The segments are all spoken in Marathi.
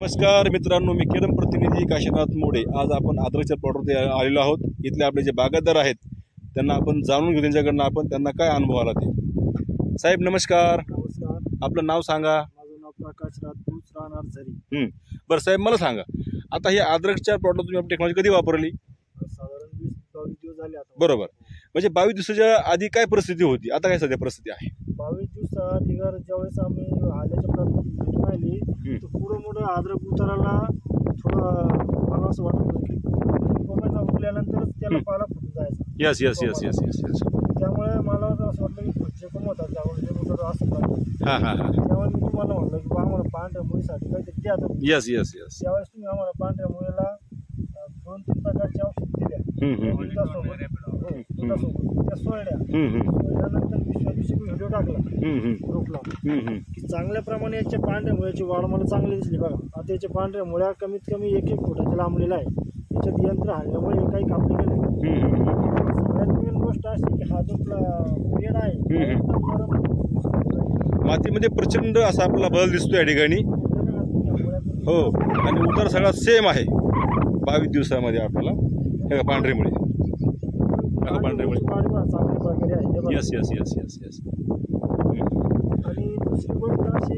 नमस्कार मित्रांनो, मी किरण प्रतिनिधी काशीनाथ मोडे. आज आपण अद्रकच्या प्लॉटवरती आलेलो आहोत. इथले आपले जे बागायतदार आहेत त्यांना आपण जाणून घेऊ, त्यांच्याकडनं आपण त्यांना काय अनुभव आला ते. साहेब नमस्कार. नमस्कार. आपलं नाव सांगा. माझं नाव प्रकाश राजपूत, राहणार झरी. बरं साहेब, मला सांगा, आता ही अद्रकच्या प्लॉटला तुम्ही आपली टेक्नॉलॉजी कधी वापरली? साधारण 20-22 दिवस झाले आता. बरोबर, म्हणजे 22 दिवसाच्या आधी काय परिस्थिती होती, आता काय सध्या परिस्थिती आहे? 22 दिवसाआधी ज्यावेळेस आम्ही आल्याच्या प्लॉटमध्ये पाहिली तर पुढं मोठं अद्रक उताराला थोडं मला असं वाटत होतं की कोंबड्या उगल्यानंतरच त्याला पाला फुटून जायचा. Yes yes yes yes yes yes त्यामुळे मला असं वाटलं की पुढचे पण होतात त्यामुळे उतर असं पाहिजे. हां हां हां त्यामुळे मी तुम्हाला म्हणलं की आम्हाला पांढऱ्या मुळीसाठी काहीतरी द्या. यस यस यस त्यावेळेस तुम्ही आम्हाला पांढऱ्या मुळीला 2-3 प्रकारचे औषध दिल्या. दुधासोबत त्या सोडल्या. सोडल्यानंतर दुसऱ्या दिवशी मी व्हिडिओ टाकला ग्रुपला की चांगल्या प्रमाणे याच्या पांढऱ्या मुळ्याची वाढ मला चांगली दिसली. बघा आता याच्या पांढऱ्या मुळ्या कमीत कमी 1-1 फुटाच्या लांबलेला आहे. त्याच्यात यंत्र हाणल्यामुळे काही कापले गेले. सगळ्यात मेन गोष्ट अशी की हा जो पिरियड आहे मातीमध्ये प्रचंड असा आपला बदल दिसतो या ठिकाणी. हो, आणि उतार सगळा सेम आहे 22 दिवसामध्ये आपल्याला. हे पांढरीमुळे पांढरीमुळे yes yes yes yes yes. आणि दुसरी गोष्ट अशी,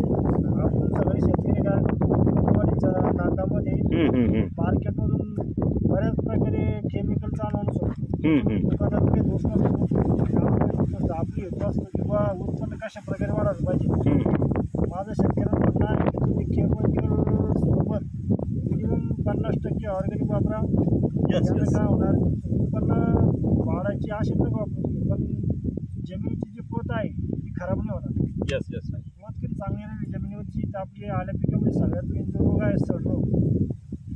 आपण सगळे शेतकरी गाडीच्या नादामध्ये मार्केटमधून बऱ्याच प्रकारे केमिकलचा आणून आपली येत असतं किंवा उत्पन्न कशा प्रकारे वाढायला पाहिजे. माझं शेतकऱ्यांना म्हणणं आहे की तुम्ही केमिकल सोबत मिनिमम 50% ऑर्गॅनिक वापरा. यानं काय होणार, उत्पन्न वाढायची आशा नका वापरू तुम्ही, पण जमिनीची जी पोत आहे ती खराब नाही होणार. Yes yes. पोत कधी चांगली राहिली जमिनीवरची तर आपली आल्या पिकामध्ये सगळ्यात मेन जो रोग आहे सड रोग,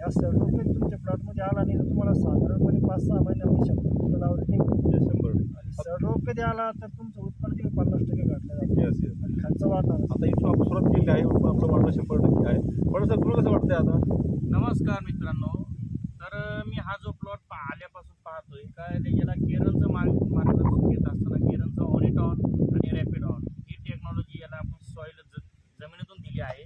या सड रोग कधी तुमच्या प्लॉटमध्ये आला नाही तर तुम्हाला साधारणपणे 5-6 महिन्यामध्ये 100 लावले नाही. 100. आणि सड रोग कधी आला तर तुमचं उत्पन्न तुम्ही 50% घटलं जातं. Yes yes. आणि खर्च वाढणार. आता इथून आपण सुरुवात केली आहे, आपलं वाढणं 100% आहे. पण सर तुला कसं वाटतंय आता? नमस्कार मित्रांनो, तर मी हा जो प्लॉट आल्यापासून पाहतोय काय याला केरनचं मार्गदर्शन घेत असताना केरनचं ऑनिटॉन आणि रॅपिडॉन ही टेक्नॉलॉजी याला आपण सॉईल जमिनीतून दिली आहे.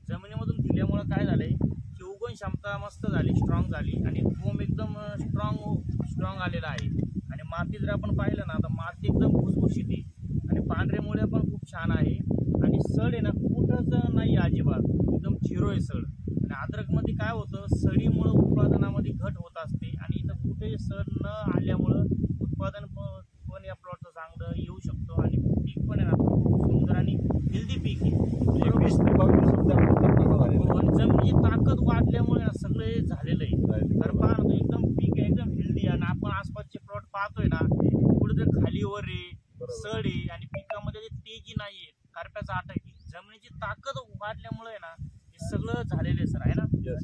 जमिनीमधून दिल्यामुळं काय झालंय की उगवण क्षमता मस्त झाली, स्ट्रॉंग झाली आणि कोंब एकदम स्ट्रॉंग आलेला आहे. आणि माती जर आपण पाहिलं ना तर माती एकदम भुसभुशीत आहे आणि पांढरे मुळे पण खूप छान आहे. आणि सड आहे ना कुठंच नाही अजिबात, एकदम झिरो आहे सड. आणि अद्रकमध्ये काय होतं, सडीमुळं उत्पादनामध्ये घट होत असते आणि इथं कुठे सड न आल्यामुळं उत्पादन पण या प्लॉटचं चांगलं येऊ शकतो आणि पीक पण आहे ना खूप सुंदर आणि हेल्दी पीक आहे. जमिनीची ताकद वाढल्यामुळे सगळे झालेलं आहे. तर पहा ना, एकदम पीक एकदम हेल्दी. आणि आपण आसपासचे प्लॉट पाहतोय ना कुठेतरी खालीवर आहे, सड आहे आणि पिकामध्ये तेजी नाहीये, करप्याचा अटक आहे. जमिनीची ताकद वाढल्यामुळे ना हे सगळं झालेलं आहे सर, आहे ना. या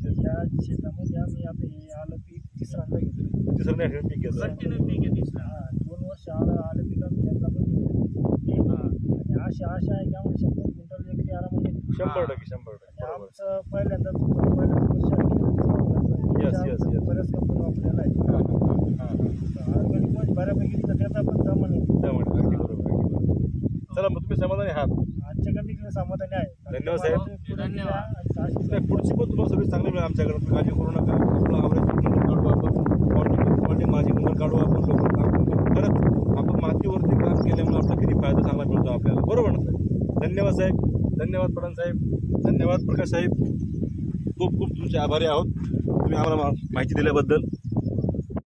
शेतामध्ये आम्ही आता हे आलं पीक तिसऱ्यांदा घेतलं. तिसरं पीक घेतलं, कंटिन्यू पीक आहे तिसरं. 2 वर्ष आलं पीक आम्ही यंदा पण घेतलं. आणि आशा आहे की आम्हाला 100 क्विंटल एकरी आरामात येईल. 100%. आमचं पहिल्यांदा वर्ष बऱ्याच कंपनी वापरलेला आहे. ऑर्गॅनिक मध्ये बऱ्यापैकी त्याचा पण दमन आहे. चला मग तुम्ही समाधानी आहात? आजच्या कंडिशन समाधानी आहे. धन्यवाद साहेब. धन्यवाद. पुढची पण तुम्हाला सर्विस चांगली मिळेल आमच्याकडे. तुम्ही काळजी करू नका. आपला आवडेल काढू आपण, माझी नंबर काढू आपण, लोक खरंच आपण मातीवरती काम केल्यामुळे आपला किती फायदा चांगला मिळतो आपल्याला, बरोबर ना साहेब? धन्यवाद साहेब. धन्यवाद प्रधान साहेब. धन्यवाद प्रकाश साहेब. खूप खूप तुमचे आभारी आहोत तुम्ही आम्हाला माहिती दिल्याबद्दल.